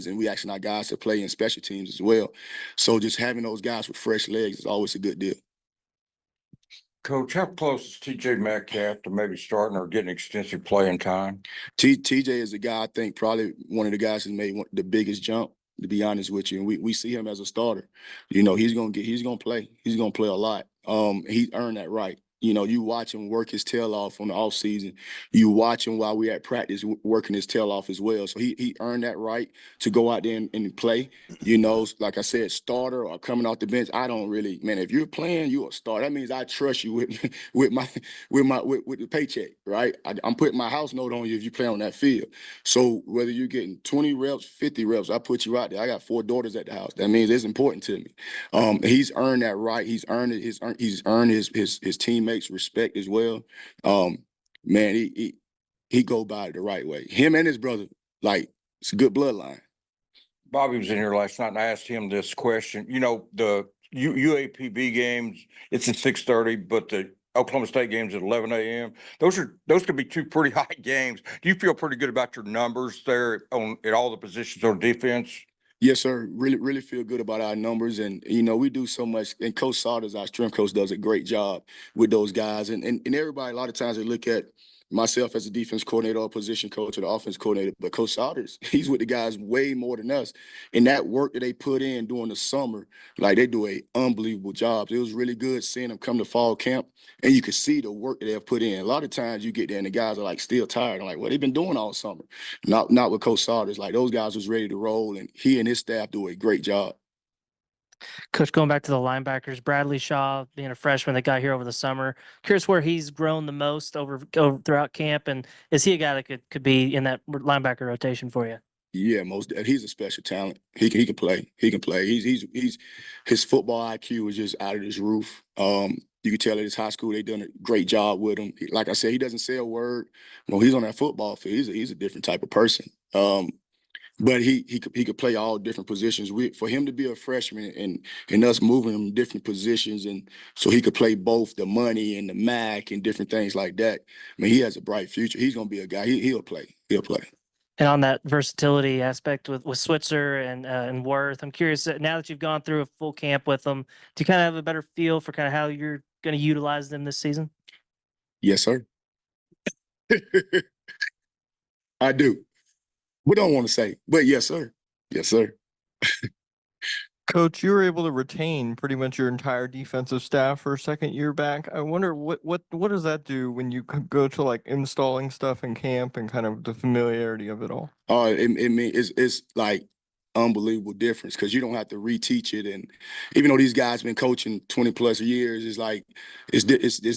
and we asking our guys to play in special teams as well. So just having those guys with fresh legs is always a good deal. Coach, how close is TJ Metcalf to maybe starting or getting extensive playing time? TJ is a guy I think probably one of the guys who's made the biggest jump. To be honest with you, and we see him as a starter. You know, he's gonna play. He's gonna play a lot. He earned that right. You know, you watch him work his tail off on the off season. You watch him while we at practice working his tail off as well. So he earned that right to go out there and play. You know, like I said, starter or coming off the bench. I don't really, man. If you're playing, you're a starter. That means I trust you with with the paycheck, right? I'm putting my house note on you if you play on that field. So whether you're getting 20 reps, 50 reps, I put you out there. I got 4 daughters at the house. That means it's important to me. He's earned that right. He's earned it. He's earned his teammates' respect as well. Man, he go by it the right way. Him and his brother, like it's a good bloodline. Bobby was in here last night and I asked him this question. You know, the UAPB games, it's at 6:30, but the Oklahoma State games at 11 a.m. Those could be 2 pretty high games. Do you feel pretty good about your numbers there at all the positions on defense? Yes, sir. Really feel good about our numbers. And, you know, we do so much. And Coach Saunders, our strength coach, does a great job with those guys. And everybody, a lot of times they look at myself as a defense coordinator or position coach or the offense coordinator, but Coach Saunders, he's with the guys way more than us. And that work that they put in during the summer, like they do a unbelievable job. It was really good seeing them come to fall camp, and you could see the work that they've put in. A lot of times you get there and the guys are like still tired. I'm like, well, they've been doing all summer. Not with Coach Saunders. Like those guys was ready to roll, and he and his staff do a great job. Coach, going back to the linebackers, Bradley Shaw being a freshman that got here over the summer, curious where he's grown the most over throughout camp, and is he a guy that could be in that linebacker rotation for you? Yeah, he's a special talent. He can play. He can play. He's his football IQ is just out of this roof. You can tell at his high school they done a great job with him. Like I said, he doesn't say a word. When he's on that football field, he's a different type of person. But he could play all different positions. For him to be a freshman and us moving him different positions, and so he could play both the money and the MAC and different things like that. I mean, he has a bright future. He's gonna be a guy. He'll play. He'll play. And on that versatility aspect with Switzer and Worth, I'm curious now that you've gone through a full camp with them, do you kind of have a better feel for kind of how you're going to utilize them this season? Yes, sir. I do. We don't want to say, but yes, sir. Yes, sir. Coach, you were able to retain pretty much your entire defensive staff for a second year back. I wonder what does that do when you go to like installing stuff in camp and kind of the familiarity of it all? It mean it's like unbelievable difference because you don't have to reteach it. And even though these guys been coaching 20 plus years, it's like it's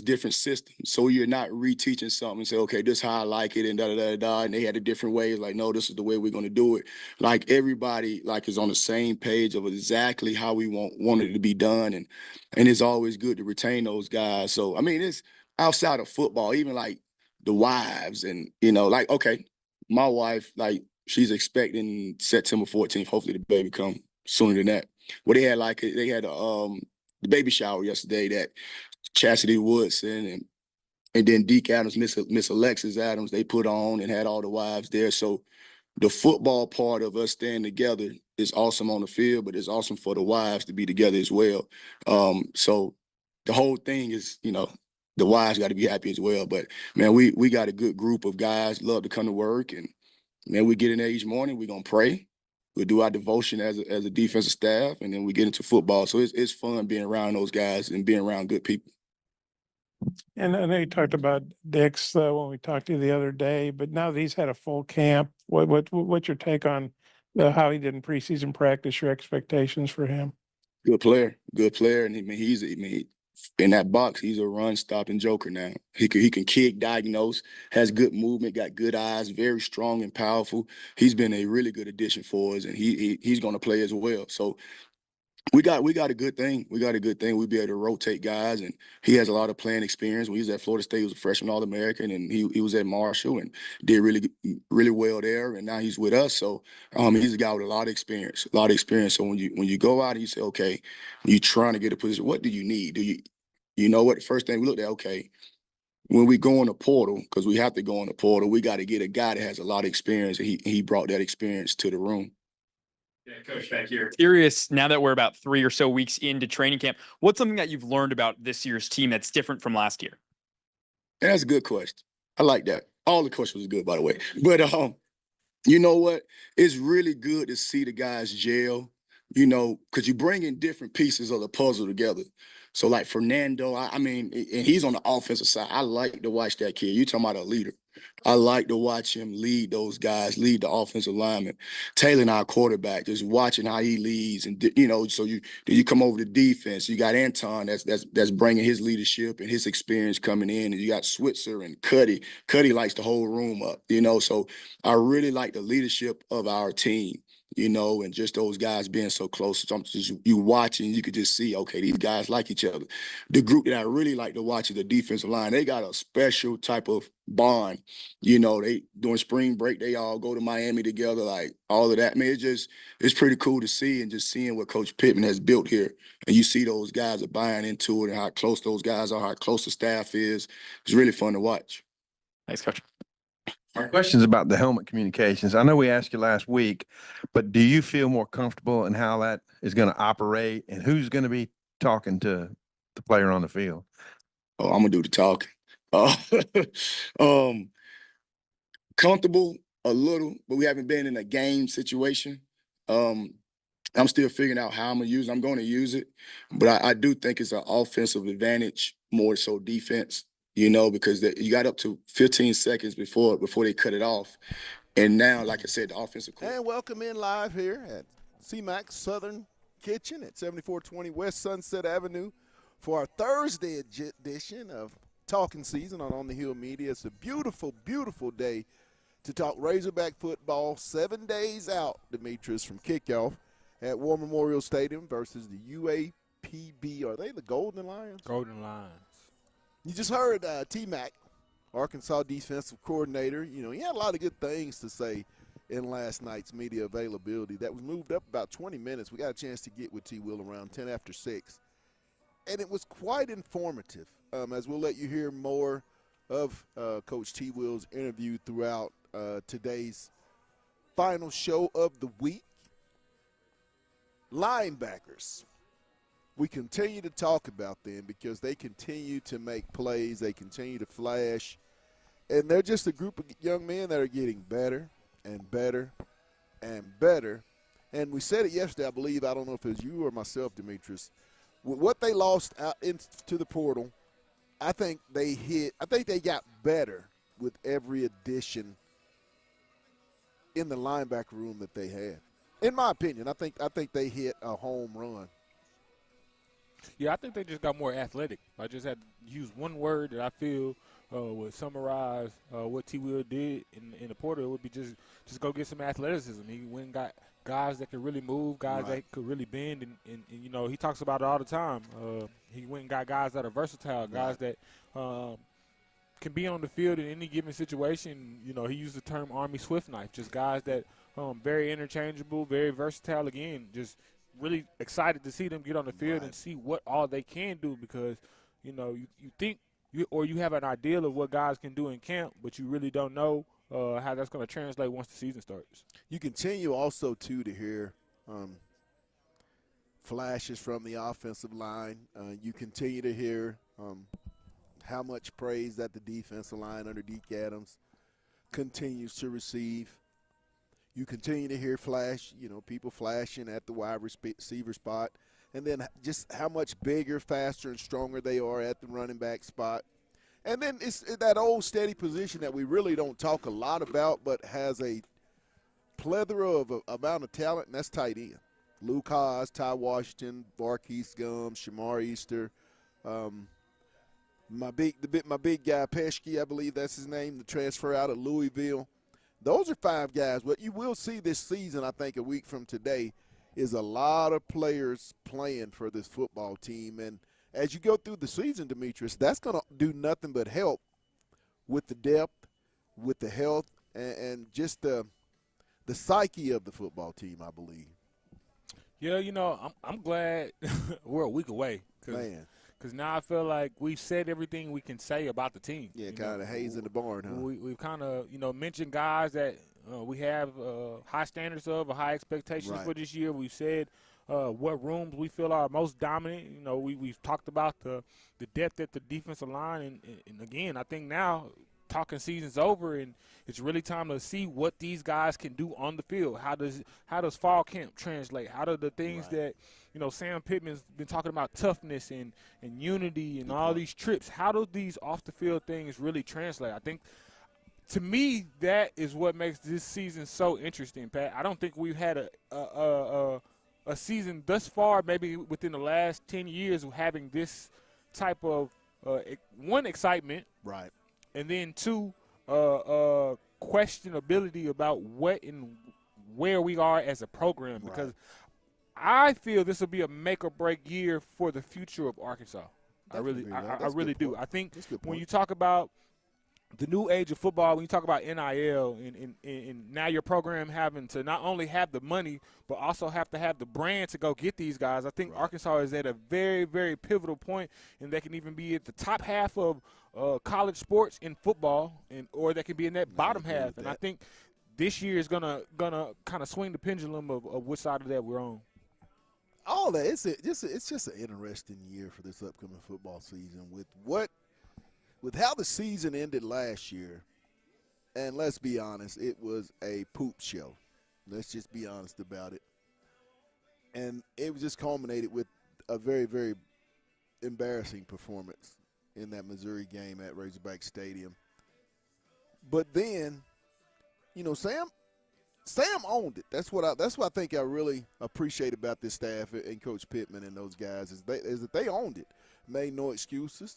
different systems. So you're not reteaching something and say, okay, this is how I like it, and da da da da. And they had a different way. Like, no, this is the way we're gonna do it. Like everybody like is on the same page of exactly how we want it to be done. And it's always good to retain those guys. So I mean, it's outside of football, even like the wives and like okay, my wife like she's expecting September 14th. Hopefully the baby come sooner than that. Well, they had the baby shower yesterday that Chastity Woodson and then Deke Adams, Miss Alexis Adams, they put on and had all the wives there. So the football part of us staying together is awesome on the field, but it's awesome for the wives to be together as well. So the whole thing is, the wives got to be happy as well. But man, we got a good group of guys, love to come to work, and man, we get in there each morning. We're gonna pray. We'll do our devotion as a defensive staff, and then we get into football. So it's fun being around those guys and being around good people. And I know you talked about Dix when we talked to you the other day, but now that he's had a full camp, what's your take on how he did in preseason practice? Your expectations for him? Good player, and he's in that box, he's a run-stopping joker now. He can kick, diagnose, has good movement, got good eyes, very strong and powerful. He's been a really good addition for us, and he's going to play as well. So we got a good thing. We got a good thing. We'll be able to rotate guys, and he has a lot of playing experience. When he was at Florida State, he was a freshman All-American, and he was at Marshall and did really well there. And now he's with us, so he's a guy with a lot of experience. So when you go out and you say, okay, you're trying to get a position, what do you need? You know what? The first thing we looked at, okay, when we go in the portal, because we have to go in the portal, we got to get a guy that has a lot of experience, and he brought that experience to the room. Yeah, Coach, back here. Curious, now that we're about 3 or so weeks into training camp, what's something that you've learned about this year's team that's different from last year? And that's a good question. I like that. All the questions was good, by the way. But you know what? It's really good to see the guys gel, because you bring in different pieces of the puzzle together. So like Fernando, I mean, and he's on the offensive side. I like to watch that kid. You talking about a leader. I like to watch him lead those guys, lead the offensive lineman. Taylor, our quarterback, just watching how he leads, and so you come over to defense. You got Anton that's bringing his leadership and his experience coming in, and you got Switzer and Cuddy. Cuddy likes the whole room up, So I really like the leadership of our team. And just those guys being so close. So you watching, you could just see, okay, these guys like each other. The group that I really like to watch is the defensive line. They got a special type of bond. They during spring break, they all go to Miami together, like all of that. I mean, it's pretty cool to see, and just seeing what Coach Pittman has built here. And you see those guys are buying into it and how close those guys are, how close the staff is. It's really fun to watch. Thanks, Coach. Questions about the helmet communications. I know we asked you last week, but do you feel more comfortable in how that is going to operate, and who's going to be talking to the player on the field? Oh, I'm gonna do the talking. Comfortable a little, but we haven't been in a game situation. I'm still figuring out how I'm gonna use it. I'm going to use it, but I do think it's an offensive advantage more so defense. Because you got up to 15 seconds before they cut it off. And now, like I said, the offensive And welcome in live here at CMAX Southern Kitchen at 7420 West Sunset Avenue for our Thursday edition of Talking Season on the Hill Media. It's a beautiful, beautiful day to talk Razorback football. 7 days out, Demetrius, from kickoff at War Memorial Stadium versus the UAPB. Are they the Golden Lions? Golden Lions. You just heard T-Mac, Arkansas defensive coordinator. He had a lot of good things to say in last night's media availability. That was moved up about 20 minutes. We got a chance to get with T. Will around 10 after 6. And it was quite informative, as we'll let you hear more of Coach T. Will's interview throughout today's final show of the week. Linebackers. We continue to talk about them because they continue to make plays. They continue to flash. And they're just a group of young men that are getting better and better and better. And we said it yesterday, I believe. I don't know if it was you or myself, Demetrius. With what they lost out into the portal, I think they got better with every addition in the linebacker room that they had. In my opinion, I think they hit a home run. Yeah, I think they just got more athletic. I just had to use one word that I feel would summarize what T. Will did in the portal. It would be just go get some athleticism. He went and got guys that could really move, guys that could really bend, and he talks about it all the time. He went and got guys that are versatile, guys that can be on the field in any given situation. He used the term Army Swift Knife, just guys that very interchangeable, very versatile. Again, just really excited to see them get on the field and see what all they can do, because you think you have an ideal of what guys can do in camp, but you really don't know how that's going to translate once the season starts. You continue also to hear flashes from the offensive line. You continue to hear how much praise that the defensive line under Deke Adams continues to receive. You continue to hear people flashing at the wide receiver spot, and then just how much bigger, faster, and stronger they are at the running back spot. And then it's that old steady position that we really don't talk a lot about, but has a plethora of amount of talent, and that's tight end. Luke Haas, Ty Washington, Barkeith Gum, Shamar Easter, my big guy Peshke, I believe that's his name, the transfer out of Louisville. Those are 5 guys. What you will see this season, I think, a week from today, is a lot of players playing for this football team. And as you go through the season, Demetrius, that's going to do nothing but help with the depth, with the health, and just the psyche of the football team, I believe. Yeah, I'm glad we're a week away. Because now I feel like we've said everything we can say about the team. Yeah, kind of haze in the barn, huh? We've kind of, mentioned guys that We have high standards of, high expectations Right. for this year. We've said what rooms we feel are most dominant. You know, we've talked about the depth at the defensive line, and again, I think now talking season's over, and it's really time to see what these guys can do on the field. How does fall camp translate? How do the things that, you know, Sam Pittman's been talking about, toughness and unity and all these trips, how do these off the field things really translate? I think, to me, that is what makes this season so interesting, Pat. I don't think we've had a season thus far, maybe within the last 10 years, of having this type of one, excitement, Right. and then two, questionability about what and where we are as a program. Because I feel this will be a make or break year for the future of Arkansas. I really do. I think when you talk about the new age of football, when you talk about NIL and now your program having to not only have the money, but also have to have the brand to go get these guys, I think Arkansas is at a very, very pivotal point, and they can even be at the top half of college sports in football, or they can be in that bottom half. And I think this year is gonna kind of swing the pendulum of which side of that we're on. All that, it's just an interesting year for this upcoming football season with how the season ended last year. And let's be honest, it was a poop show. Let's just be honest about it. And it was just culminated with a very, very embarrassing performance in that Missouri game at Razorback Stadium. But then, you know, Sam owned it. That's what I think I really appreciate about this staff and Coach Pittman and those guys is that they owned it, made no excuses.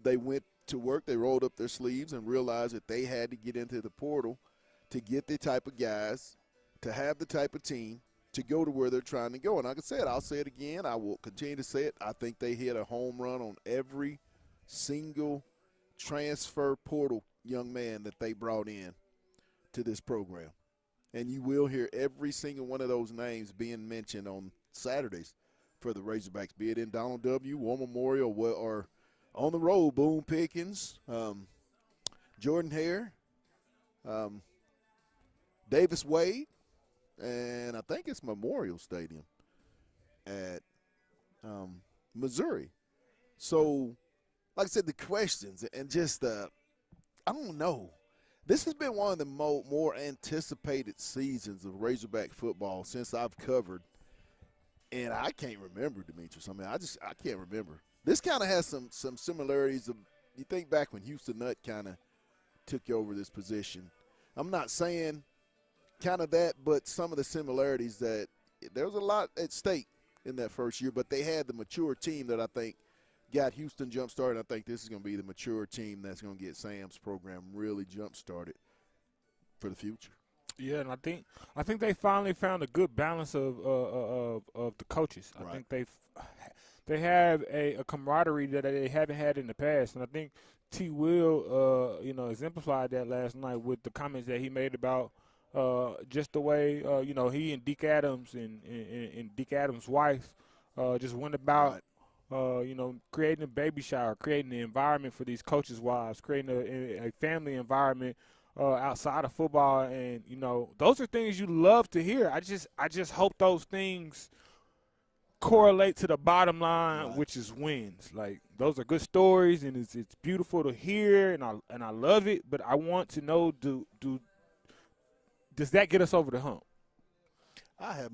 They went to work, they rolled up their sleeves and realized that they had to get into the portal to get the type of guys, to have the type of team, to go to where they're trying to go. And like I said, I'll say it again, I will continue to say it, I think they hit a home run on every single transfer portal young man that they brought in to this program. And you will hear every single one of those names being mentioned on Saturdays for the Razorbacks, be it in Donald W., War Memorial, or on the road, Boone Pickens, Jordan Hare, Davis Wade, and I think it's Memorial Stadium at Missouri. So, like I said, the questions and just I don't know. This has been one of the more anticipated seasons of Razorback football since I've covered, and I can't remember, Demetrius. I mean, I can't remember. This kind of has some similarities of, you think back when Houston Nutt kind of took over this position. I'm not saying kind of that, but some of the similarities that there was a lot at stake in that first year, but they had the mature team that I think got Houston jump-started. I think this is going to be the mature team that's going to get Sam's program really jump-started for the future. Yeah, and I think they finally found a good balance of the coaches. I think they have a camaraderie that they haven't had in the past, and I think T. Will, exemplified that last night with the comments that he made about just the way he and Deke Adams and Deke Adams' wife just went about. Creating a baby shower, creating an environment for these coaches' wives, creating a family environment outside of football, and those are things you love to hear. I just hope those things correlate to the bottom line, which is wins. Like, those are good stories, and it's beautiful to hear, and I love it. But I want to know, does that get us over the hump? I have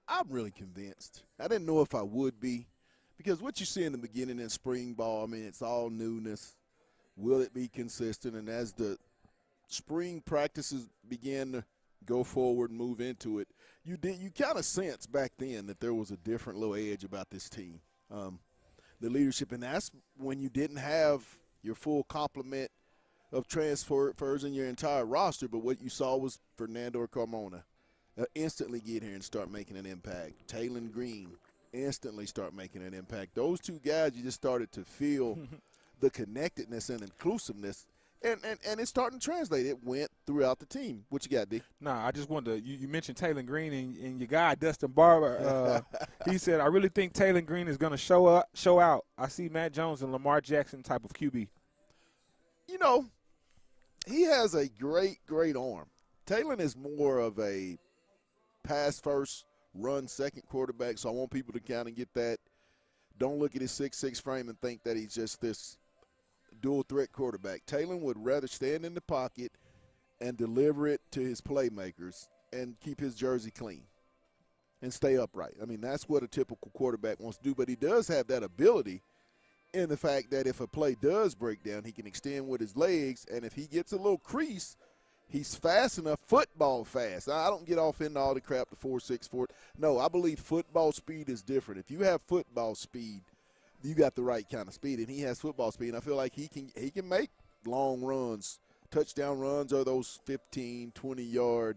I'm really convinced. I didn't know if I would be. Because what you see in the beginning in spring ball, I mean, it's all newness. Will it be consistent? And as the spring practices began to go forward and move into it, you kind of sense back then that there was a different little edge about this team, the leadership. And that's when you didn't have your full complement of transfers in your entire roster. But what you saw was Fernando Carmona instantly get here and start making an impact. Taylon Green instantly start making an impact. Those two guys, you just started to feel the connectedness and inclusiveness, and it's starting to translate. It went throughout the team. What you got, D? Nah, I just wanted to, you mentioned Taylon Green and your guy Dustin Barber. He said, I really think Taylon Green is going to show out. I see Matt Jones and Lamar Jackson type of QB. He has a great arm. Taylor is more of a pass first, run second quarterback, so I want people to kind of get that. Don't look at his 6'6" frame and think that he's just this dual threat quarterback. Taylor would rather stand in the pocket and deliver it to his playmakers and keep his jersey clean and stay upright. I mean, that's what a typical quarterback wants to do, but he does have that ability in the fact that if a play does break down, he can extend with his legs, and if he gets a little crease, he's fast enough, football fast. Now, I don't get off into all the crap, the 4.64. No, I believe football speed is different. If you have football speed, you got the right kind of speed, and he has football speed. And I feel like he can make long runs, touchdown runs, or those 15, 20-yard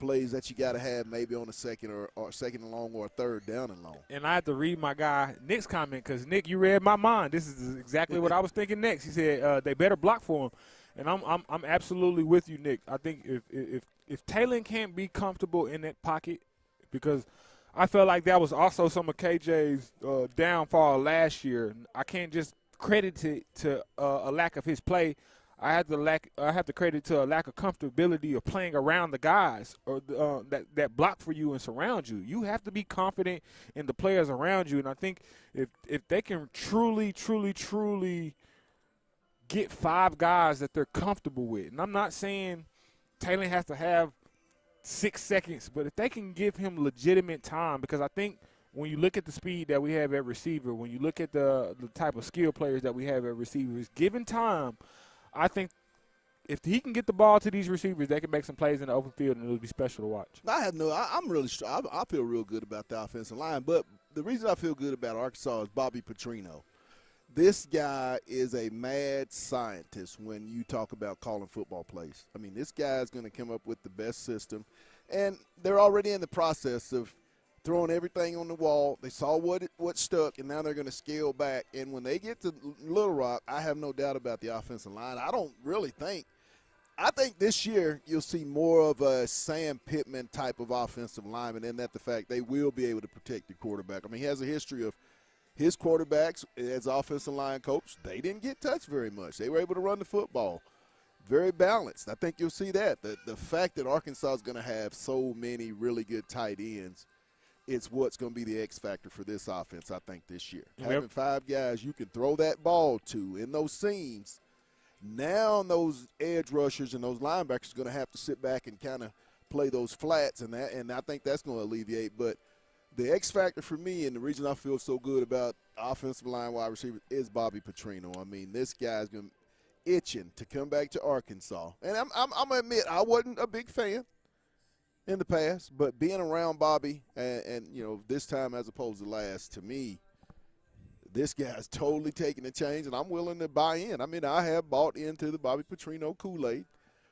plays that you got to have maybe on a second or second and long or a third down and long. And I had to read my guy Nick's comment because, Nick, you read my mind. This is exactly what I was thinking next. He said they better block for him. And I'm absolutely with you, Nick. I think if Taylor can't be comfortable in that pocket, because I felt like that was also some of KJ's downfall last year. I can't just credit it to a lack of his play. I have to credit to a lack of comfortability of playing around the guys or that block for you and surround you. You have to be confident in the players around you, and I think if they can truly get 5 guys that they're comfortable with, and I'm not saying Taylor has to have 6 seconds, but if they can give him legitimate time, because I think when you look at the speed that we have at receiver, when you look at the type of skill players that we have at receivers, given time, I think if he can get the ball to these receivers, they can make some plays in the open field, and it'll be special to watch. I'm really I feel real good about the offensive line, but the reason I feel good about Arkansas is Bobby Petrino. This guy is a mad scientist when you talk about calling football plays. I mean, this guy is going to come up with the best system, and they're already in the process of throwing everything on the wall. They saw what stuck, and now they're going to scale back. And when they get to Little Rock, I have no doubt about the offensive line. I think this year you'll see more of a Sam Pittman type of offensive lineman, and that the fact they will be able to protect the quarterback. I mean, he has a history of his quarterbacks as offensive line coach. They didn't get touched very much. They were able to run the football. Very balanced. I think you'll see that. The fact that Arkansas is going to have so many really good tight ends, it's what's going to be the X factor for this offense, I think, this year. Yep. Having 5 guys you can throw that ball to in those seams, now those edge rushers and those linebackers are going to have to sit back and kind of play those flats, and I think that's going to alleviate. But the X factor for me, and the reason I feel so good about offensive line wide receiver, is Bobby Petrino. I mean, this guy's going itching to come back to Arkansas. And I'm going to admit, I wasn't a big fan in the past, but being around Bobby and this time as opposed to last, to me, this guy's totally taking a change, and I'm willing to buy in. I mean, I have bought into the Bobby Petrino Kool-Aid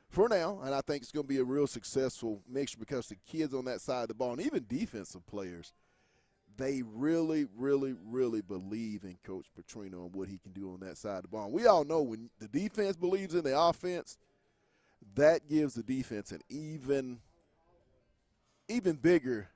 for now, and I think it's going to be a real successful mixture because the kids on that side of the ball, and even defensive players, they really, really, really believe in Coach Petrino and what he can do on that side of the ball. And we all know when the defense believes in the offense, that gives the defense an even bigger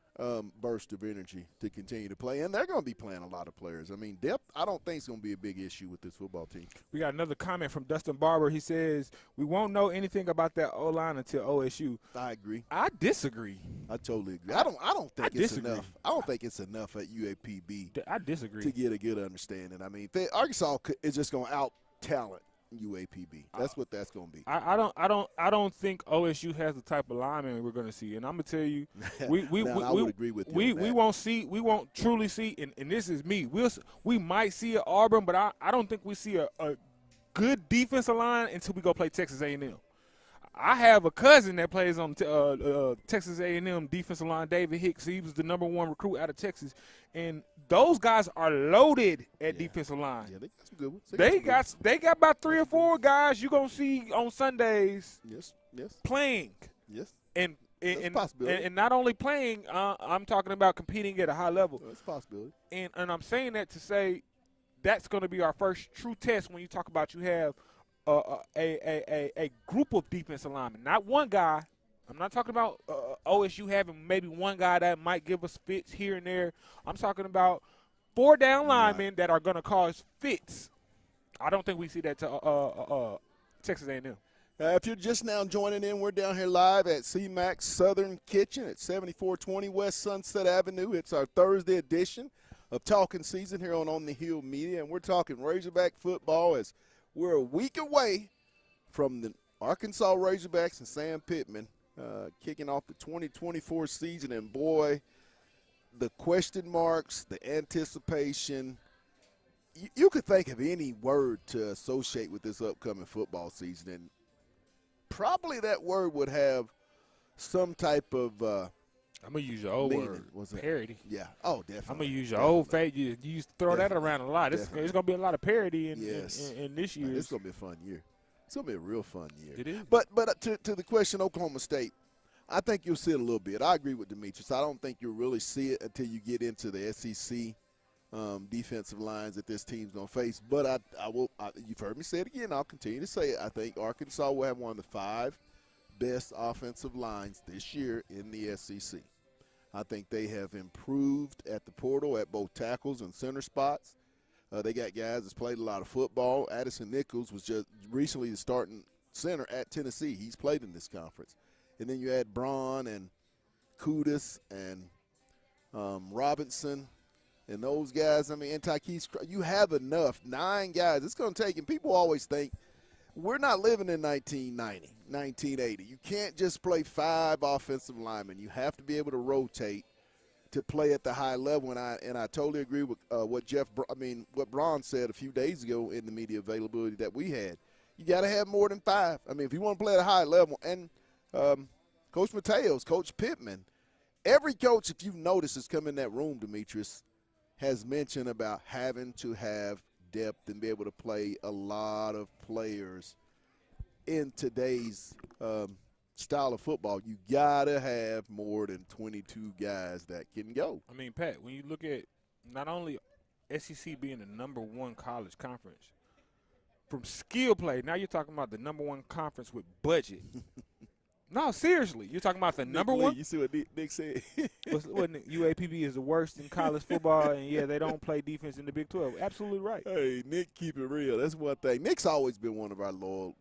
burst of energy to continue to play. And they're going to be playing a lot of players. I mean, depth, I don't think it's going to be a big issue with this football team. We got another comment from Dustin Barber. He says, we won't know anything about that O-line until OSU. I agree. I disagree. I totally agree. I don't think it's disagree. enough. I don't think it's enough at UAPB I disagree. to get a good understanding. I mean, Arkansas is just going to out-talent UAPB. That's what that's going to be. I don't think OSU has the type of lineman we're going to see, and I'm going to tell you, I would agree with you. We won't truly see, and this is me. We might see at Auburn, but I don't think we see a good defensive line until we go play Texas A&M. I have a cousin that plays on Texas A&M defensive line, David Hicks. He was the #1 recruit out of Texas, and those guys are loaded at defensive line. Yeah, they got some good ones. They got about 3 or 4 guys you're gonna see on Sundays. Yes. Playing. Yes. And That's a possibility. and not only playing, I'm talking about competing at a high level. That's a possibility. And I'm saying that to say that's going to be our first true test when you talk about you have a group of defensive linemen, not one guy. I'm not talking about OSU having maybe one guy that might give us fits here and there. I'm talking about 4 down linemen that are going to cause fits. I don't think we see that to Texas A&M. If you're just now joining in, we're down here live at CMAX Southern Kitchen at 7420 West Sunset Avenue. It's our Thursday edition of Talking Season here on the Hill Media, and we're talking Razorback football as we're a week away from the Arkansas Razorbacks and Sam Pittman kicking off the 2024 season. And, boy, the question marks, the anticipation, you could think of any word to associate with this upcoming football season, and probably that word would have some type of I'm gonna use your old meaning. word. Was it? Parody. Yeah. Oh, definitely. I'm gonna use your old fate. You used to throw that Definitely. around a lot. It's gonna be a lot of parody in Yes. in this year. It's gonna be a fun year. It's gonna be a real fun year. It is. But to the question, Oklahoma State, I think you'll see it a little bit. I agree with Demetrius. I don't think you'll really see it until you get into the SEC defensive lines that this team's going to face. But you've heard me say it again. I'll continue to say it. I think Arkansas will have one of the 5 best offensive lines this year in the SEC. I think they have improved at the portal at both tackles and center spots. They got guys that's played a lot of football. Addison Nichols was just recently the starting center at Tennessee. He's played in this conference. And then you add Braun and Kudus and Robinson and those guys. I mean, and Tykees, you have enough. 9 guys. It's going to take, and people always think, we're not living in 1990, 1980. You can't just play 5 offensive linemen. You have to be able to rotate to play at the high level. And I totally agree with what Braun said a few days ago in the media availability that we had. You got to have more than 5. I mean, if you want to play at a high level. And Coach Mateos, Coach Pittman, every coach, if you've noticed, has come in that room, Demetrius, has mentioned about having to have depth and be able to play a lot of players in today's style of football. You got to have more than 22 guys that can go. I mean, Pat, when you look at not only SEC being the #1 college conference, from skill play, now you're talking about the #1 conference with budget. No, seriously, you're talking about the #1. You see what Nick said? What UAPB is the worst in college football, and yeah, they don't play defense in the Big 12. Absolutely right. Hey, Nick, keep it real. That's one thing. Nick's always been one of our loyal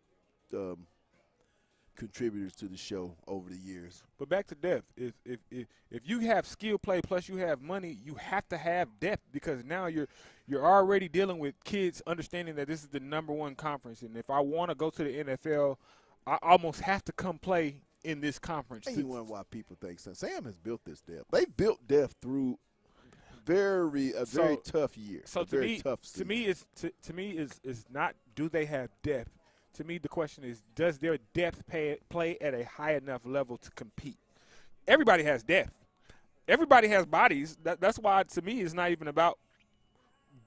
contributors to the show over the years. But back to depth. If you have skill play plus you have money, you have to have depth, because now you're already dealing with kids understanding that this is the #1 conference, and if I want to go to the NFL, I almost have to come play in this conference. And you wonder why people think so. Sam has built this depth. They built depth through very tough year. So to me, it's not do they have depth. To me, the question is, does their depth play at a high enough level to compete? Everybody has depth. Everybody has bodies. That's why, to me, it's not even about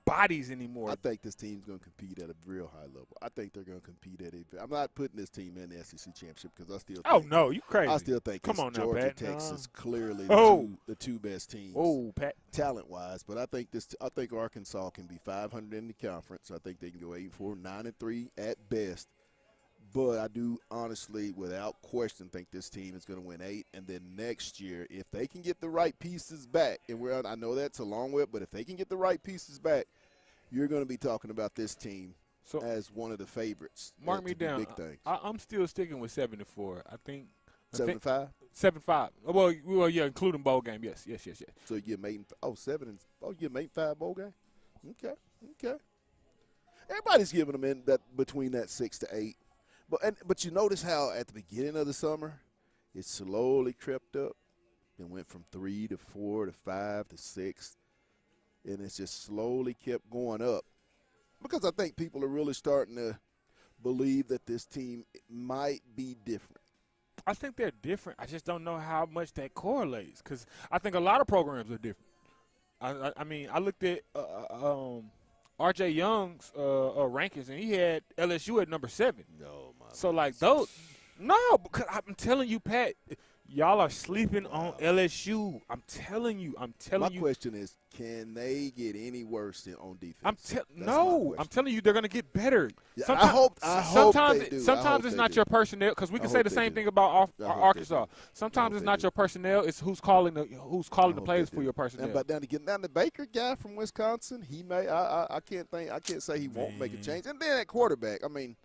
bodies anymore. I think this team's going to compete at a real high level. I think they're going to compete at a – I'm not putting this team in the SEC championship because I still think – Oh, no, you crazy. I still think Come on now, Georgia, Pat. Texas, clearly the 2 best teams. Oh, Pat. Talent-wise, but I think Arkansas can be 500 in the conference. I think they can go 8-4, 9-3 at best. But I do honestly, without question, think this team is going to win 8. And then next year, if they can get the right pieces back, and I know that's a long way, but if they can get the right pieces back, you're going to be talking about this team as one of the favorites. Mark me down. Big things. I'm still sticking with 7-4. I think 7-5. 7-5. Well, yeah, including bowl game. Yes. So you get made. You get made 5 bowl game. Okay. Everybody's giving them in that between that 6 to 8. But you notice how at the beginning of the summer, it slowly crept up and went from 3 to 4 to 5 to 6, and it's just slowly kept going up because I think people are really starting to believe that this team might be different. I think they're different. I just don't know how much that correlates because I think a lot of programs are different. I mean, I looked at R.J. Young's rankings, and he had LSU at number 7. No, so like those, no, because I'm telling you, Pat, y'all are sleeping on LSU. I'm telling you. My question is, can they get any worse on defense? I'm telling you, they're going to get better. Yeah, I hope they do. Sometimes it's not your personnel, because we can say the same thing about Arkansas. Sometimes it's not your personnel; it's who's calling the plays for your personnel. But then again, the Baker guy from Wisconsin, he may. I can't say he won't make a change. And then at quarterback, I mean,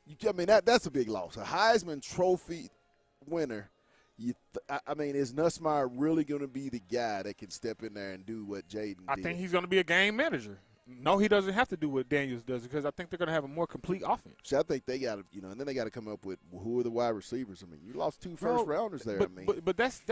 I mean, that's a big loss. A Heisman Trophy winner. I mean, is Nussmeier really going to be the guy that can step in there and do what Jaden did? I think he's going to be a game manager. No, he doesn't have to do what Daniels does because I think they're going to have a more complete offense. So I think they got to, and then they got to come up with who are the wide receivers. I mean, you lost 2 first rounders there. But that's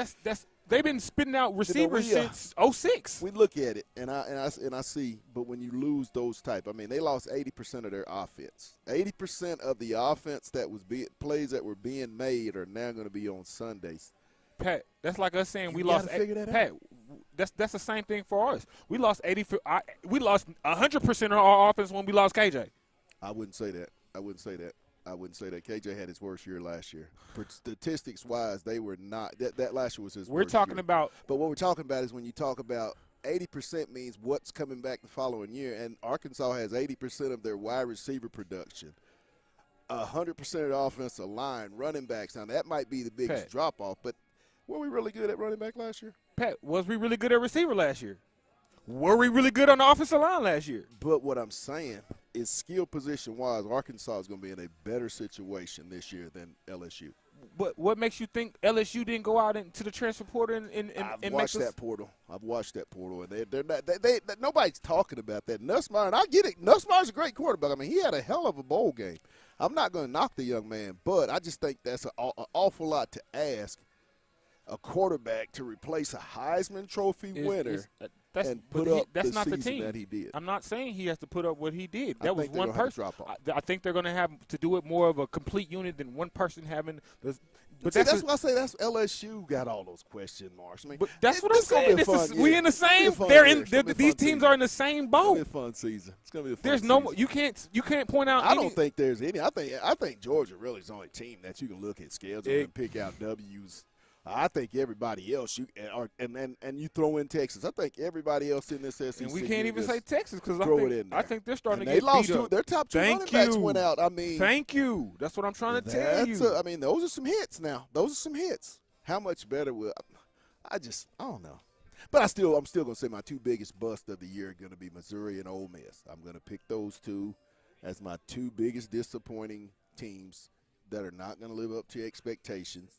they've been spitting out receivers since 06. We look at it and I see, but when you lose those type, I mean, they lost 80% of their offense. 80% of the offense that was plays that were being made are now going to be on Sundays. Pat, that's like us saying we gotta lost. figure that Pat, out. that's the same thing for us. We lost 100% of our offense when we lost KJ. I wouldn't say that. KJ had his worst year last year. Statistics wise, they were not. That last year was his. We're worst talking year. about. But what we're talking about is when you talk about 80% means what's coming back the following year, and Arkansas has 80% of their wide receiver production. 100% of the offensive line, running backs. Now that might be the biggest drop off, but were we really good at running back last year? Pat, was we really good at receiver last year? Were we really good on the offensive line last year? But what I'm saying is skill position-wise, Arkansas is going to be in a better situation this year than LSU. But what makes you think LSU didn't go out into the transfer portal and I've watched that portal. I've watched that portal, and they're not. Nobody's talking about that. Nussmeier, and I get it. Nussmeier's a great quarterback. I mean, he had a hell of a bowl game. I'm not going to knock the young man, but I just think that's an awful lot to ask a quarterback to replace a Heisman Trophy winner and put up that's the not the season team that he did. I'm not saying he has to put up what he did. I That was think they're one gonna have to person. drop off. I think they're going to have to do it more of a complete unit than one person having the. But See, that's why I say that's LSU got all those question marks. I mean, But that's what I'm it's gonna saying. be a fun We year. in the It's gonna be a same. fun They're year. in. It's gonna be a These fun teams season. are in the same It's gonna boat. be a fun season. It's gonna be a fun There's season. no. You can't point out. I any, don't think there's any. I think Georgia really is the only team that you can look at schedule and pick out W's. I think everybody else and you throw in Texas. I think everybody else in this SEC. And we can't even say Texas because I think they're starting and to they get lost beat up. their top 2 running backs went out. I mean, Thank you. That's what I'm trying to tell you. I mean, those are some hits now. Those are some hits. How much better will I don't know. But I'm still gonna say my 2 biggest busts of the year are gonna be Missouri and Ole Miss. I'm gonna pick those 2 as my 2 biggest disappointing teams that are not gonna live up to expectations.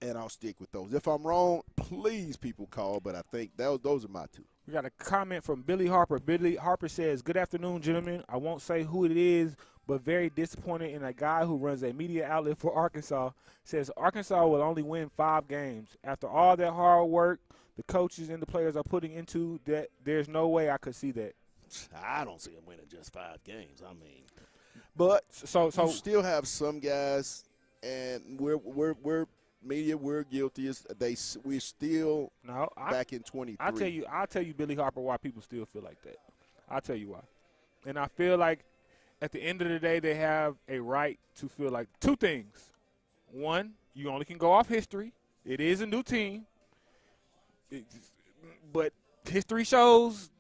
And I'll stick with those. If I'm wrong, please people call, but I think those are my 2. We got a comment from Billy Harper. Billy Harper says, "Good afternoon, gentlemen. I won't say who it is, but very disappointed in a guy who runs a media outlet for Arkansas. Says Arkansas will only win 5 games. After all that hard work the coaches and the players are putting into that, there's no way I could see that." I don't see them winning just 5 games. I mean, but so you still have some guys, and we're media. We're guilty. We're still back in 23. I'll tell you, Billy Harper, why people still feel like that. I'll tell you why. And I feel like at the end of the day, they have a right to feel like 2 things. One, you only can go off history. It is a new team. But history shows.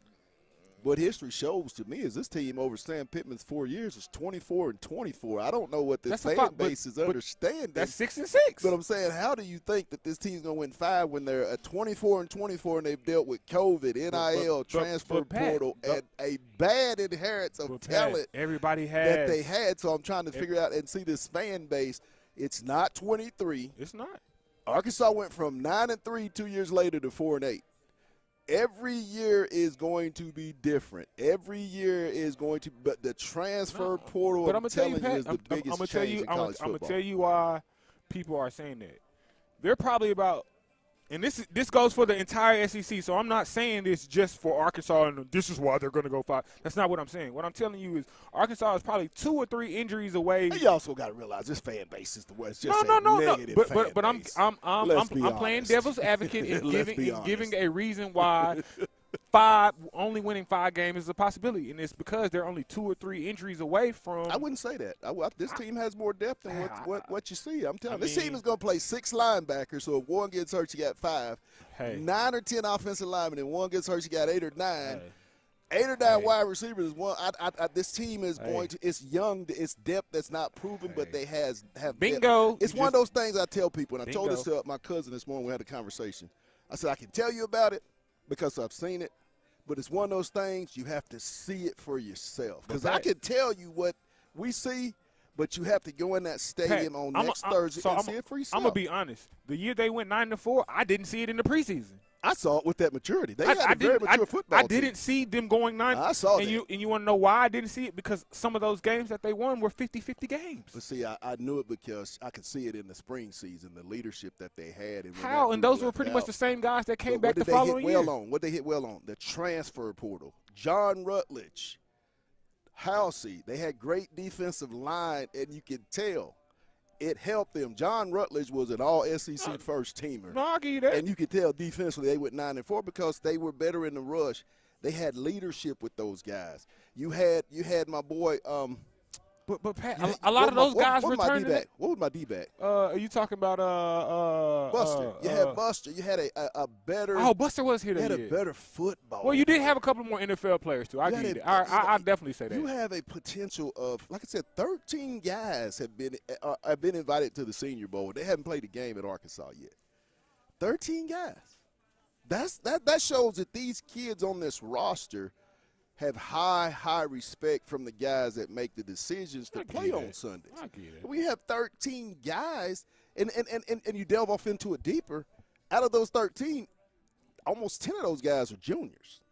What history shows to me is this team over Sam Pittman's 4 years is 24-24. I don't know what this fan base is understanding. That's 6-6. But I'm saying, how do you think that this team's going to win 5 when they're at 24-24 and they've dealt with COVID, NIL, transfer portal, and a bad inheritance of talent everybody has that they had? So I'm trying to figure out and see this fan base. It's not 23. It's not. Arkansas went from 9-3 2 years later to 4-8. Every year is going to be different. Every year is going to, but the transfer portal, but I'm telling you, Pat, is the biggest I'm change in college I'm football. gonna tell you why people are saying that. They're probably about, and this goes for the entire SEC. So I'm not saying this just for Arkansas, and this is why they're going to go 5. That's not what I'm saying. What I'm telling you is Arkansas is probably 2 or 3 injuries away. And you also got to realize this fan base is the worst. No. But I'm playing devil's advocate and giving a reason why only winning 5 games is a possibility, and it's because they're only 2 or 3 injuries away from. I wouldn't say that. This team has more depth than what you see. I'm telling you, this team is going to play 6 linebackers. So if one gets hurt, you got 5. 9 or 10 offensive linemen, and one gets hurt, you got 8 or 9. 8 or 9 wide receivers. This team is going to. It's young. It's depth that's not proven, but they have bingo. Depth. It's one of those things I tell people, and I told this to my cousin this morning. We had a conversation. I said I can tell you about it because I've seen it, but it's one of those things you have to see it for yourself. Because I can tell you what we see, But you have to go in that stadium on next Thursday and see it for yourself. I'm gonna be honest. The year they went 9-4, I didn't see it in the preseason. I saw it with that maturity. They had a very mature football team. I didn't see them going 9. I saw and that. You want to know why I didn't see it? Because some of those games that they won were 50-50 games. But see, I knew it because I could see it in the spring season, the leadership that they had. And How? And those were pretty much the same guys that came back the following year. What they hit well on? The transfer portal. John Rutledge, Halsey. They had great defensive line, and you could tell it helped them. John Rutledge was an all-SEC first teamer. No, I'll give you that. And you could tell defensively they went 9-4 because they were better in the rush. They had leadership with those guys. You had my boy. But Pat, a lot of those guys returned. What was my D-back? Are you talking about Buster? You had Buster. You had a better. Oh, Buster was here. You that had year. a better football. Well, you did have a couple more NFL players too. I get it. I definitely say that. You have a potential of, like I said, 13 guys have been invited to the Senior Bowl. They haven't played a game at Arkansas yet. 13 guys. That shows that these kids on this roster have high respect from the guys that make the decisions to play on Sundays. I get it. We have 13 guys, and you delve off into it deeper. Out of those 13, almost 10 of those guys are juniors.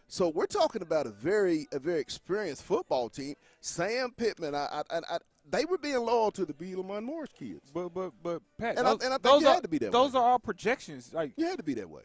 So we're talking about a very experienced football team. Sam Pittman, they were being loyal to the Bielema and Morris kids. But Pat, I think you had to be that way. Those are all projections. Like you had to be that way.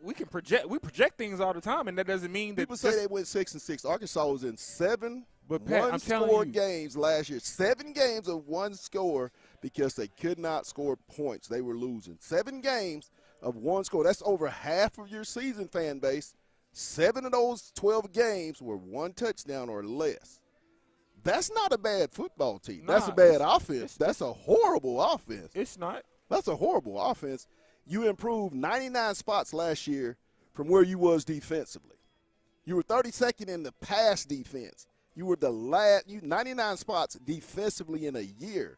We project things all the time, and that doesn't mean that people say they went 6-6. Arkansas was in 7 one-score games last year. 7 games of one score because they could not score points. They were losing. 7 games of one score. That's over half of your season, fan base. 7 of those 12 games were 1 touchdown or less. That's not a bad football team. That's a bad offense. That's a horrible offense. It's not. That's a horrible offense. You improved 99 spots last year from where you was defensively. You were 32nd in the pass defense. You were 99 spots defensively in a year.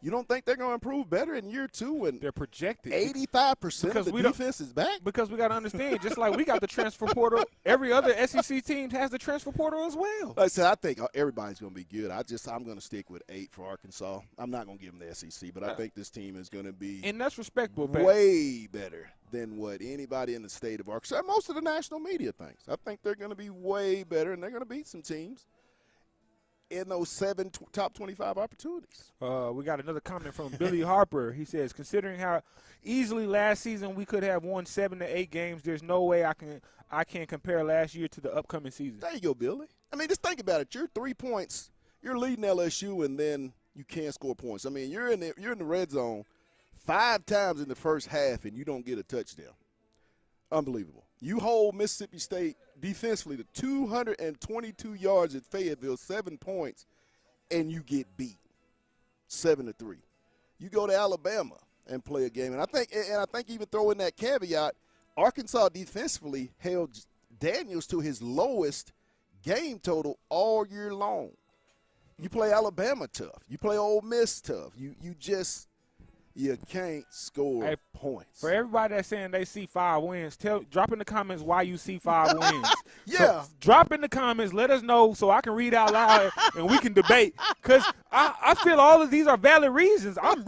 You don't think they're going to improve better in year 2 when they're projected 85% of the defense is back? Because we got to understand, just like we got the transfer portal, every other SEC team has the transfer portal as well. Like I said, I think everybody's going to be good. I'm going to stick with 8 for Arkansas. I'm not going to give them the SEC, but I think this team is going to be and that's respectable, Pat. Way better than what anybody in the state of Arkansas, most of the national media thinks. I think they're going to be way better, and they're going to beat some teams in those 7 top 25 opportunities. We got another comment from Billy Harper. He says, considering how easily last season we could have won 7 to 8 games, there's no way I can compare last year to the upcoming season. There you go, Billy. I mean, just think about it. You're 3 points. You're leading LSU, and then you can't score points. I mean, you're in the red zone 5 times in the first half, and you don't get a touchdown. Unbelievable. You hold Mississippi State defensively to 222 yards at Fayetteville, 7 points, and you get beat 7-3. You go to Alabama and play a game, and I think even throw in that caveat, Arkansas defensively held Daniels to his lowest game total all year long. You play Alabama tough. You play Ole Miss tough. You can't score points. For everybody that's saying they see 5 wins, drop in the comments why you see 5 wins. Yeah. So drop in the comments. Let us know so I can read out loud and we can debate. Because I feel all of these are valid reasons. I'm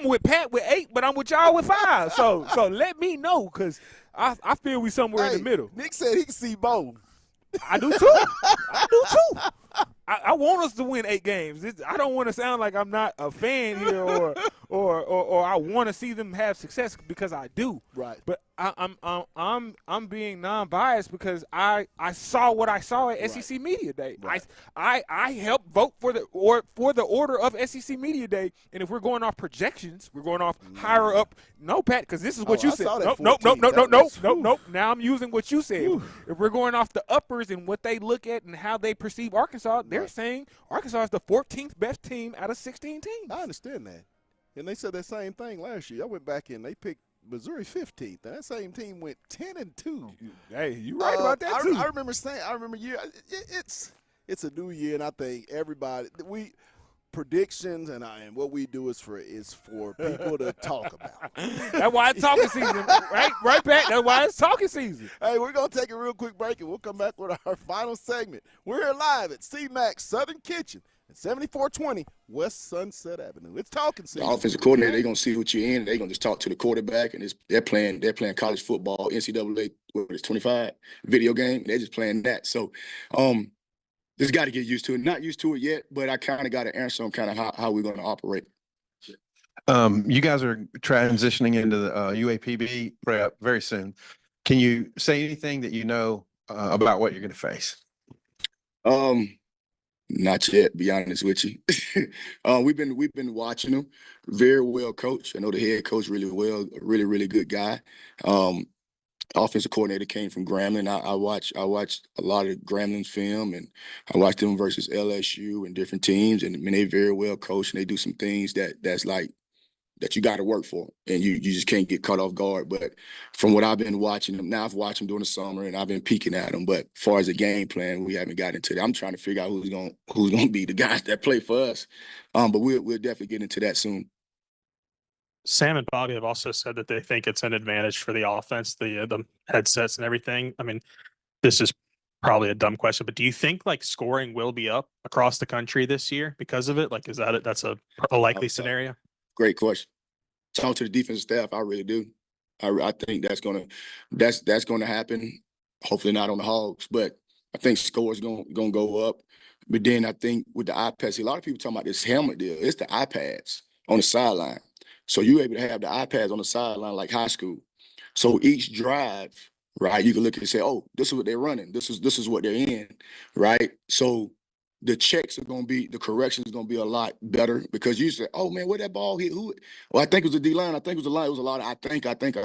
with Pat with 8, but I'm with y'all with 5. So let me know because I feel we somewhere in the middle. Nick said he can see both. I do too. I want us to win 8 games. I don't want to sound like I'm not a fan here or I want to see them have success because I do. Right. But I'm being non-biased because I saw what I saw at SEC Media Day. Right. I helped vote for the order of SEC Media Day, and if we're going off projections, we're going off higher up. No, Pat, because this is what you said. Nope. Now I'm using what you said. Whew. If we're going off the uppers and what they look at and how they perceive Arkansas, they're saying Arkansas is the 14th best team out of 16 teams. I understand that, and they said that same thing last year. I went back and they picked Missouri 15th. And that same team went 10-2. Hey, you right about that too. I remember it's a new year, and I think everybody predictions and what we do is for people to talk about. That's why it's talking season, right, Pat. That's why it's talking season. Hey, we're gonna take a real quick break, and we'll come back with our final segment. We're here live at CMAX Southern Kitchen at 7420 West Sunset Avenue. It's talking The season. offensive coordinator, they're gonna see what you're in. They're gonna just talk to the quarterback, and they're playing college football, NCAA, what is 25 video game. They're just playing that. So, just got to get used to it. Not used to it yet, but I kind of got to answer on kind of how we're going to operate. You guys are transitioning into the UAPB prep very soon. Can you say anything that you know about what you're going to face? Not yet, be honest with you. We've been watching them. Very well coached. I know the head coach really well, a really, really good guy. Offensive coordinator came from Grambling. I watched a lot of Grambling's film, and I watched them versus LSU and different teams. And I mean, they very well coached, and they do some things that's like that you got to work for, and you just can't get caught off guard. But from what I've been watching them, now I've watched them during the summer, and I've been peeking at them. But as far as the game plan, we haven't gotten into that. I'm trying to figure out who's gonna be the guys that play for us. But we'll definitely get into that soon. Sam and Bobby have also said that they think it's an advantage for the offense, the headsets and everything. I mean, this is probably a dumb question, but do you think like scoring will be up across the country this year because of it? Like, is that's a likely scenario? Great question. Talk to the defensive staff. I really do. I think that's gonna happen. Hopefully not on the Hogs, but I think scores gonna go up. But then I think with the iPads, see, a lot of people talking about this helmet deal. It's the iPads on the sideline. So you're able to have the iPads on the sideline like high school. So each drive, right, you can look and say, oh, this is what they're running. This is what they're in, right? So the checks are going to be, the corrections is going to be a lot better because you say, oh, man, where that ball hit? Who? Well, I think it was the D-line. I think it was the line. It was a lot of I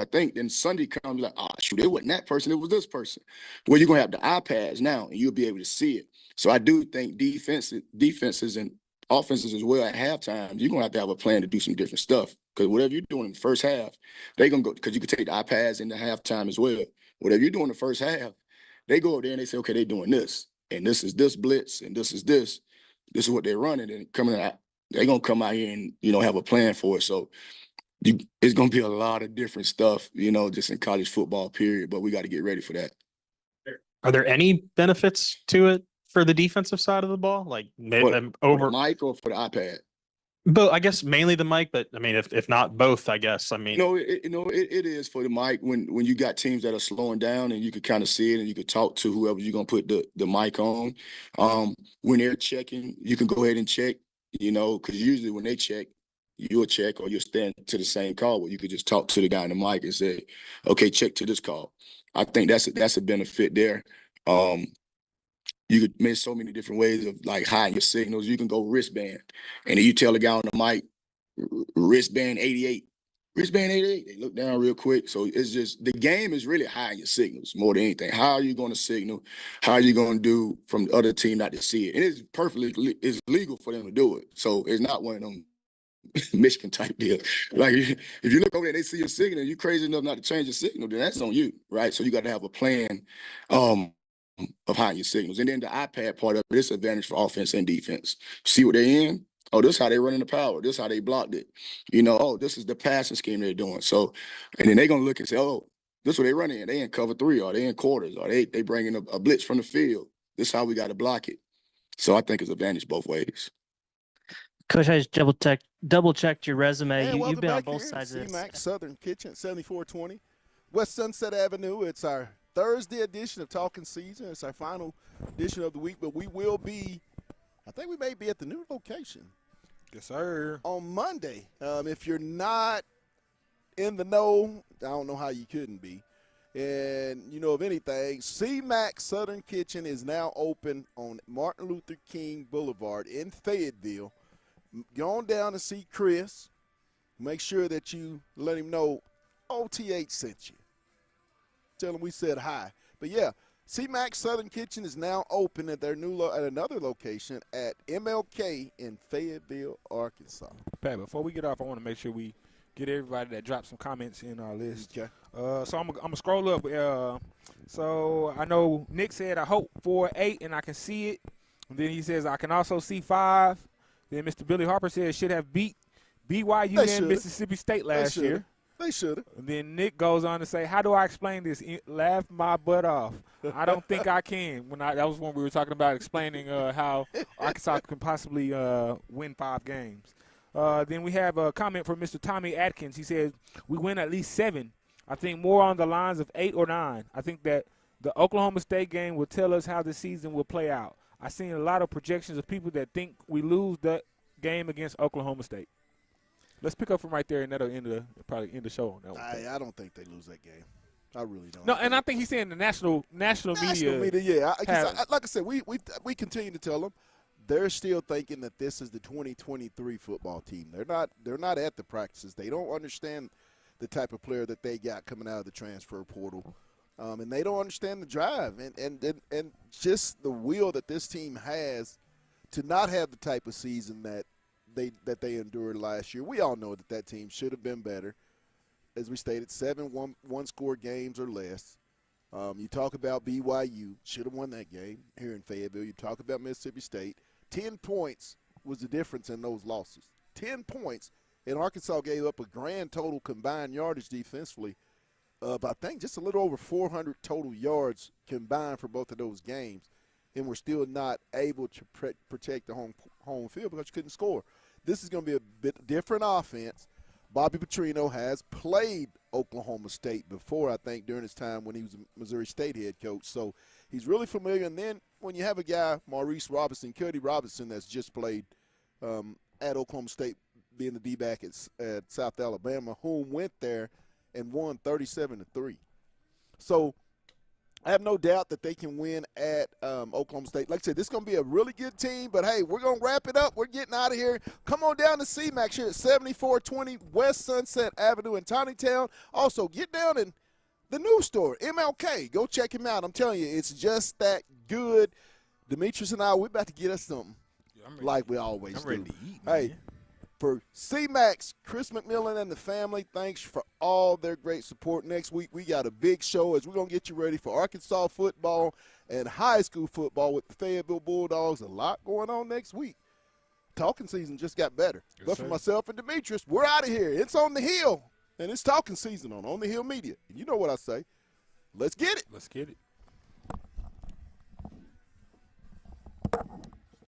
think. Then Sunday comes like, oh, shoot, it wasn't that person. It was this person. Well, you're going to have the iPads now, and you'll be able to see it. So I do think defenses and offenses as well at halftime, you're going to have a plan to do some different stuff. Because whatever you're doing in the first half, they're going to go, because you can take the iPads into halftime as well. Whatever you're doing in the first half, they go up there and they say, okay, they're doing this. And this is this blitz, and this is this. This is what they're running. And coming out, they're going to come out here and, have a plan for it. So it's going to be a lot of different stuff, just in college football, period. But we got to get ready for that. Are there any benefits to it for the defensive side of the ball? Like over the mic or for the iPad? But I guess mainly the mic, but I mean, if not both, I guess. I mean, it is for the mic when you got teams that are slowing down and you could kind of see it and you could talk to whoever you're gonna put the mic on. When they're checking, you can go ahead and check, because usually when they check, you'll check or you'll stand to the same call where you could just talk to the guy in the mic and say, okay, check to this call. I think that's a benefit there. You could make so many different ways of like hiding your signals. You can go wristband, and then you tell the guy on the mic, wristband 88. Wristband 88. They look down real quick. So it's just the game is really hiding your signals more than anything. How are you going to signal? How are you going to do from the other team not to see it? And it's legal for them to do it. So it's not one of them Michigan type deal. Like if you look over there and they see your signal and you're crazy enough not to change your signal, then that's on you, right? So you got to have a plan. Of hiding your signals. And then the iPad part of it, it's advantage for offense and defense. See what they're in? Oh, this is how they running the power. This is how they blocked it. Oh, this is the passing scheme they're doing. So, and then they're going to look and say, oh, this is what they run in. They in cover 3, or they in quarters, or they bringing a blitz from the field. This is how we got to block it. So I think it's advantage both ways. Coach, I just double checked your resume. Hey, You've been on both here, sides of this. CMAC Southern Kitchen, 7420 West Sunset Avenue. It's our Thursday edition of Talking Season. It's our final edition of the week, but we will be, I think we may be at the new location. Yes, sir. On Monday. If you're not in the know, I don't know how you couldn't be. And, of anything, CMAC Southern Kitchen is now open on Martin Luther King Boulevard in Fayetteville. Go on down and see Chris. Make sure that you let him know OTH sent you. Tell them we said hi. But yeah, CMAC Southern Kitchen is now open at their at another location at MLK in Fayetteville, Arkansas. Pat, before we get off, I want to make sure we get everybody that dropped some comments in our list. Okay. So I'm gonna scroll up. So I know Nick said I hope for 8 and I can see it. And then he says I can also see 5. Then Mr. Billy Harper says should have beat BYU and Mississippi State last year. They should have. And then Nick goes on to say, "How do I explain this? Laugh my butt off. I don't think I can." That was when we were talking about explaining how Arkansas can possibly win 5 games. Then we have a comment from Mr. Tommy Atkins. He says, "We win at least 7. I think more on the lines of 8 or 9. I think that the Oklahoma State game will tell us how the season will play out. I've seen a lot of projections of people that think we lose that game against Oklahoma State." Let's pick up from right there, and that'll probably end the show on that one. I don't think they lose that game. I really don't. No, and I think he's saying the national media. Yeah. Like I said, we continue to tell them they're still thinking that this is the 2023 football team. They're not at the practices. They don't understand the type of player that they got coming out of the transfer portal, and they don't understand the drive and just the will that this team has to not have the type of season that they endured last year. We all know that team should have been better. As we stated, 7 one-score games or less. You talk about BYU, should have won that game here in Fayetteville. You talk about Mississippi State. 10 points was the difference in those losses. 10 points, and Arkansas gave up a grand total combined yardage defensively of, I think, just a little over 400 total yards combined for both of those games, and we're still not able to protect the home field because you couldn't score. This is going to be a bit different offense. Bobby Petrino has played Oklahoma State before, I think, during his time when he was a Missouri State head coach. So he's really familiar. And then when you have a guy, Maurice Robinson, Cody Robinson, that's just played at Oklahoma State, being the D-back at South Alabama, whom went there and won 37-3. So I have no doubt that they can win at Oklahoma State. Like I said, this is going to be a really good team, but, hey, we're going to wrap it up. We're getting out of here. Come on down to CMAX here at 7420 West Sunset Avenue in Tawnytown. Also, get down in the news store, MLK. Go check him out. I'm telling you, it's just that good. Demetrius and I, we're about to get us something like we always do. I'm ready to eat, Hey, man. for CMAX, Chris McMillan and the family, thanks for all their great support. Next week, we got a big show as we're going to get you ready for Arkansas football and high school football with the Fayetteville Bulldogs. A lot going on next week. Talking season just got better. Yes, but sir. for myself and Demetrius, we're out of here. It's On the Hill, and it's talking season on the Hill Media. And you know what I say. Let's get it. Let's get it.